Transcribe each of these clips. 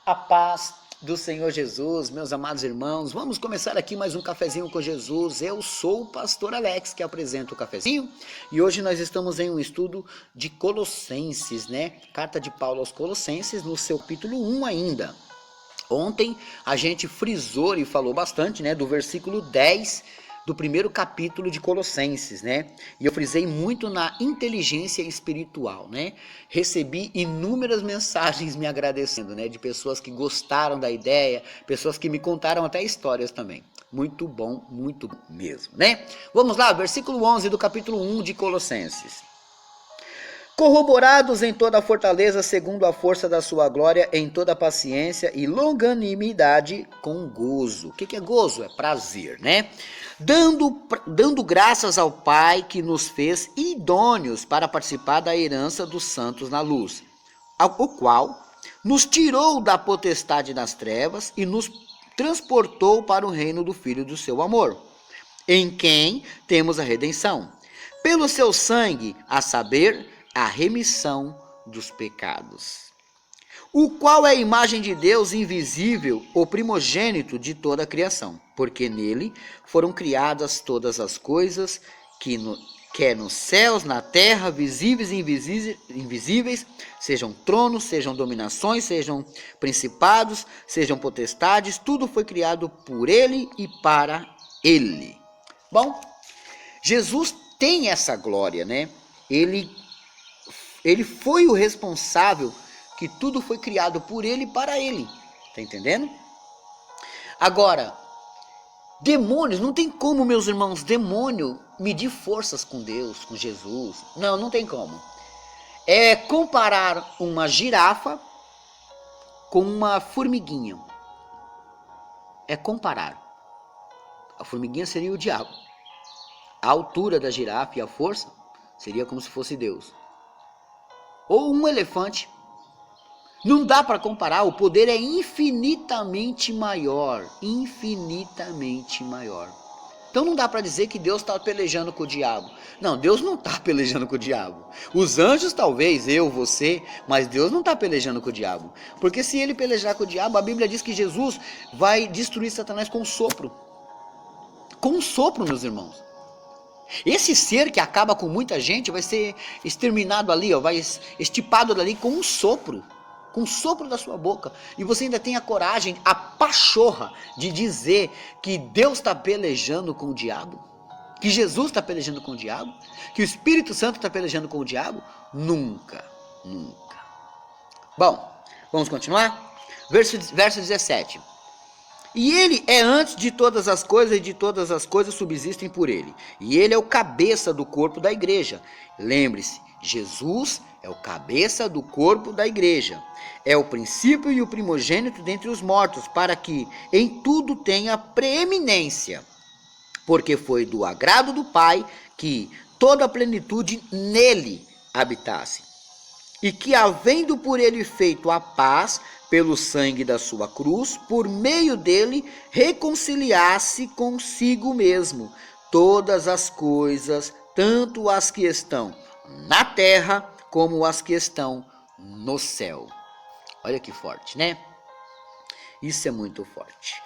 A paz do Senhor Jesus, meus amados irmãos, vamos começar aqui mais um Cafezinho com Jesus. Eu sou o pastor Alex, que apresento o cafezinho, e hoje nós estamos em um estudo de Colossenses, né? Carta de Paulo aos Colossenses, no seu capítulo 1 ainda. Ontem a gente frisou e falou bastante, né, do versículo 10 do primeiro capítulo de Colossenses, né? E eu frisei muito na inteligência espiritual, né? Recebi inúmeras mensagens me agradecendo, né? De pessoas que gostaram da ideia, pessoas que me contaram até histórias também. Muito bom mesmo, né? Vamos lá, versículo 11 do capítulo 1 de Colossenses. Corroborados em toda a fortaleza, segundo a força da sua glória, em toda paciência e longanimidade, com gozo. O que é gozo? É prazer, né? Dando graças ao Pai que nos fez idôneos para participar da herança dos santos na luz, o qual nos tirou da potestade das trevas e nos transportou para o reino do Filho do seu amor, em quem temos a redenção, pelo seu sangue, a saber, a remissão dos pecados, o qual é a imagem de Deus invisível, o primogênito de toda a criação, porque nele foram criadas todas as coisas, quer nos céus, na terra, visíveis e invisíveis, sejam tronos, sejam dominações, sejam principados, sejam potestades, tudo foi criado por ele e para ele. Bom, Jesus tem essa glória, né? Ele foi o responsável, que tudo foi criado por ele e para ele. Tá entendendo? Agora, demônios, não tem como, meus irmãos, demônio medir forças com Deus, com Jesus. Não tem como. É comparar uma girafa com uma formiguinha. É comparar. A formiguinha seria o diabo. A altura da girafa e a força seria como se fosse Deus. Ou um elefante. Não dá para comparar, o poder é infinitamente maior, infinitamente maior. Então não dá para dizer que Deus está pelejando com o diabo. Não, Deus não está pelejando com o diabo. Os anjos talvez, eu, você, mas Deus não está pelejando com o diabo. Porque se ele pelejar com o diabo, a Bíblia diz que Jesus vai destruir Satanás com um sopro. Com um sopro, meus irmãos. Esse ser que acaba com muita gente vai ser exterminado ali, ó, vai estipado dali com um sopro. Com o sopro da sua boca. E você ainda tem a coragem, a pachorra de dizer que Deus está pelejando com o diabo? Que Jesus está pelejando com o diabo? Que o Espírito Santo está pelejando com o diabo? Nunca, nunca. Bom, vamos continuar? Verso 17. E ele é antes de todas as coisas, e de todas as coisas subsistem por ele. E ele é o cabeça do corpo da igreja. Lembre-se, Jesus é o cabeça do corpo da igreja. É o princípio e o primogênito dentre os mortos, para que em tudo tenha preeminência. Porque foi do agrado do Pai que toda a plenitude nele habitasse. E que, havendo por ele feito a paz, pelo sangue da sua cruz, por meio dele, reconciliasse consigo mesmo todas as coisas, tanto as que estão na terra, como as que estão no céu. Olha que forte, né? Isso é muito forte.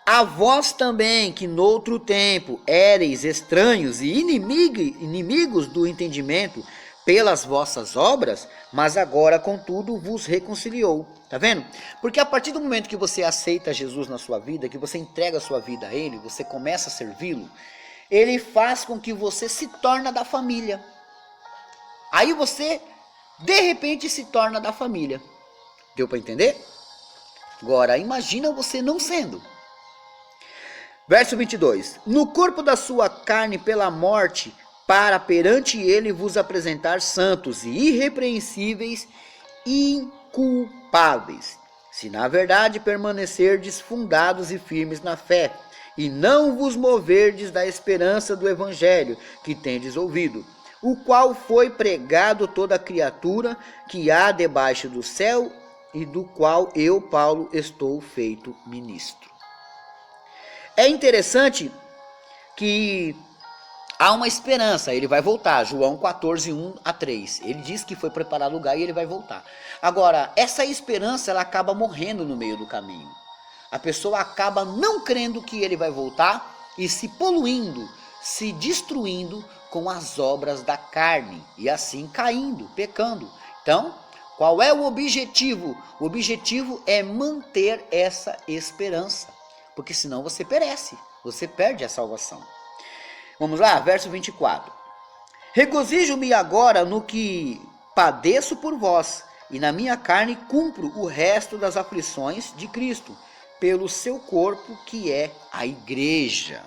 A vós também, que noutro tempo éreis estranhos e inimigos do entendimento, pelas vossas obras, mas agora, contudo, vos reconciliou. Tá vendo? Porque a partir do momento que você aceita Jesus na sua vida, que você entrega a sua vida a Ele, você começa a servi-lo, Ele faz com que você se torne da família. Aí você, de repente, se torna da família. Deu para entender? Agora, imagina você não sendo. Verso 22. No corpo da sua carne pela morte, para perante ele vos apresentar santos e irrepreensíveis, inculpáveis, se na verdade permanecerdes fundados e firmes na fé, e não vos moverdes da esperança do evangelho que tendes ouvido, o qual foi pregado toda criatura que há debaixo do céu, e do qual eu, Paulo, estou feito ministro. É interessante que há uma esperança, ele vai voltar. João 14, 1-3. Ele diz que foi preparar lugar e ele vai voltar. Agora, essa esperança, ela acaba morrendo no meio do caminho. A pessoa acaba não crendo que ele vai voltar e se poluindo, se destruindo com as obras da carne. E assim caindo, pecando. Então, qual é o objetivo? O objetivo é manter essa esperança. Porque senão você perece, você perde a salvação. Vamos lá, verso 24. Regozijo-me agora no que padeço por vós, e na minha carne cumpro o resto das aflições de Cristo, pelo seu corpo, que é a igreja,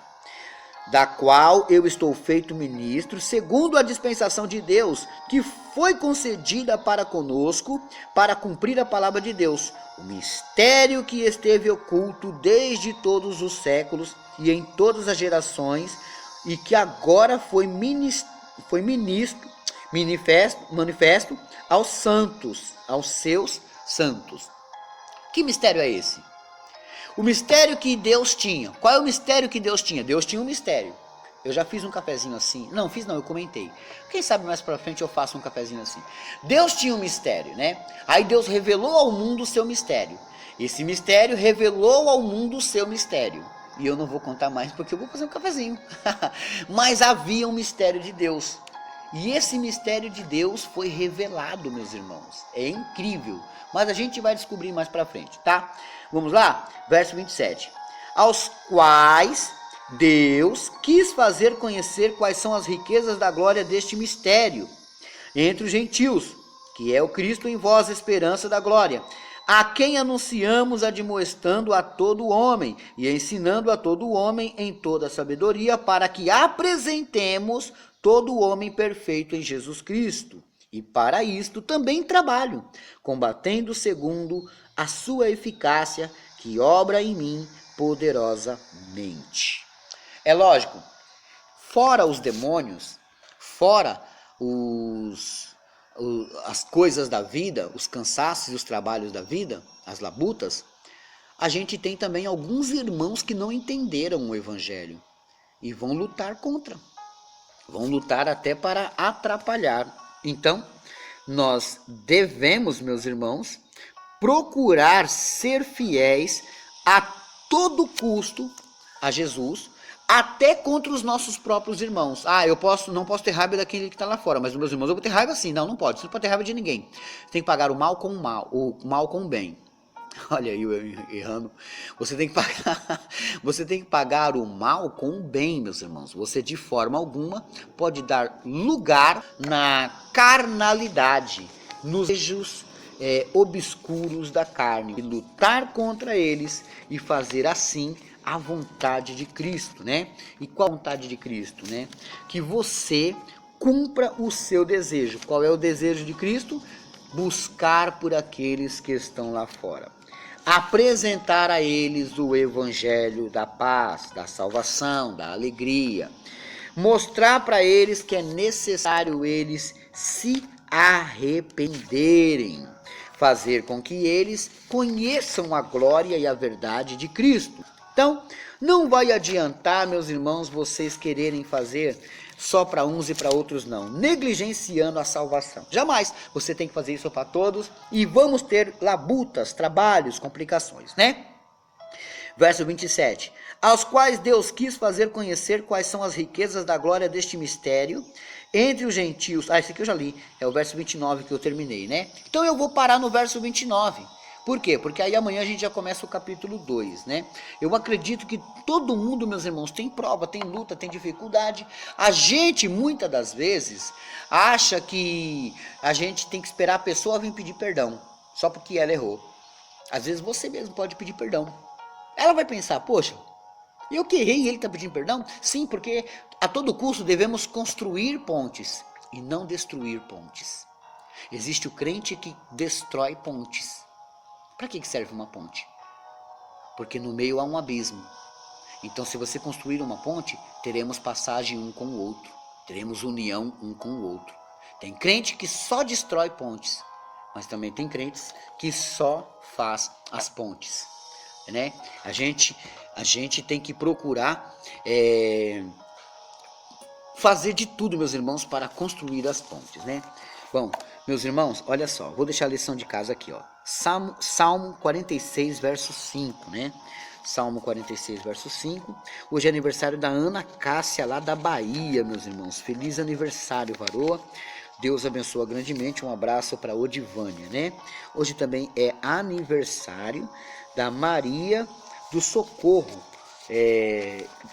da qual eu estou feito ministro, segundo a dispensação de Deus, que foi concedida para conosco, para cumprir a palavra de Deus, o mistério que esteve oculto desde todos os séculos e em todas as gerações, e que agora foi manifesto aos santos, aos seus santos. Que mistério é esse? O mistério que Deus tinha. Qual é o mistério que Deus tinha? Deus tinha um mistério. Eu já fiz um cafezinho assim. Não, fiz não, eu comentei. Quem sabe mais pra frente eu faço um cafezinho assim. Deus tinha um mistério, né? Aí Deus revelou ao mundo o seu mistério. Esse mistério revelou ao mundo o seu mistério. E eu não vou contar mais porque eu vou fazer um cafezinho. Mas havia um mistério de Deus. E esse mistério de Deus foi revelado, meus irmãos. É incrível. Mas a gente vai descobrir mais pra frente, tá? Vamos lá? Verso 27. Aos quais Deus quis fazer conhecer quais são as riquezas da glória deste mistério entre os gentios, que é o Cristo em vós, a esperança da glória, a quem anunciamos admoestando a todo homem e ensinando a todo homem em toda a sabedoria, para que apresentemos todo o homem perfeito em Jesus Cristo. E para isto também trabalho, combatendo segundo a sua eficácia, que obra em mim poderosamente. É lógico, fora os demônios, fora as coisas da vida, os cansaços e os trabalhos da vida, as labutas, a gente tem também alguns irmãos que não entenderam o evangelho e vão lutar contra. Vão lutar até para atrapalhar. Então, nós devemos, meus irmãos, procurar ser fiéis a todo custo a Jesus, até contra os nossos próprios irmãos. Não posso ter raiva daquele que está lá fora, mas os meus irmãos eu vou ter raiva sim. Não pode. Você não pode ter raiva de ninguém. Você tem que pagar o mal com o mal, o mal com o bem. Olha aí eu errando. Você tem que pagar o mal com o bem, meus irmãos. Você de forma alguma pode dar lugar na carnalidade, nos desejos obscuros da carne, e lutar contra eles e fazer assim a vontade de Cristo, né? E qual a vontade de Cristo, né? Que você cumpra o seu desejo. Qual é o desejo de Cristo? Buscar por aqueles que estão lá fora. Apresentar a eles o evangelho da paz, da salvação, da alegria. Mostrar para eles que é necessário eles se arrependerem. Fazer com que eles conheçam a glória e a verdade de Cristo. Então, não vai adiantar, meus irmãos, vocês quererem fazer só para uns e para outros não, negligenciando a salvação. Jamais. Você tem que fazer isso para todos e vamos ter labutas, trabalhos, complicações, né? Verso 27. Aos quais Deus quis fazer conhecer quais são as riquezas da glória deste mistério entre os gentios. Esse aqui eu já li, é o verso 29 que eu terminei, né? Então eu vou parar no verso 29. Por quê? Porque aí amanhã a gente já começa o capítulo 2, né? Eu acredito que todo mundo, meus irmãos, tem prova, tem luta, tem dificuldade. A gente, muitas das vezes, acha que a gente tem que esperar a pessoa vir pedir perdão, só porque ela errou. Às vezes você mesmo pode pedir perdão. Ela vai pensar, poxa, eu que errei e ele está pedindo perdão? Sim, porque a todo custo devemos construir pontes e não destruir pontes. Existe o crente que destrói pontes. Para que serve uma ponte? Porque no meio há um abismo. Então, se você construir uma ponte, teremos passagem um com o outro. Teremos união um com o outro. Tem crente que só destrói pontes, mas também tem crentes que só faz as pontes, né? A gente tem que procurar fazer de tudo, meus irmãos, para construir as pontes, né? Bom, meus irmãos, olha só, vou deixar a lição de casa aqui, ó. Salmo 46, verso 5, né? Salmo 46, verso 5. Hoje é aniversário da Ana Cássia, lá da Bahia, meus irmãos. Feliz aniversário, varoa. Deus abençoa grandemente. Um abraço para Odivânia, né? Hoje também é aniversário da Maria do Socorro.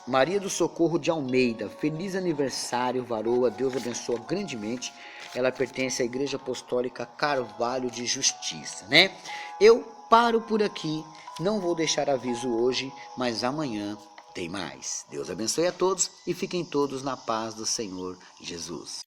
Maria do Socorro de Almeida. Feliz aniversário, varoa. Deus abençoa grandemente. Ela pertence à Igreja Apostólica Carvalho de Justiça, né? Eu paro por aqui. Não vou deixar aviso hoje, mas amanhã tem mais. Deus abençoe a todos e fiquem todos na paz do Senhor Jesus.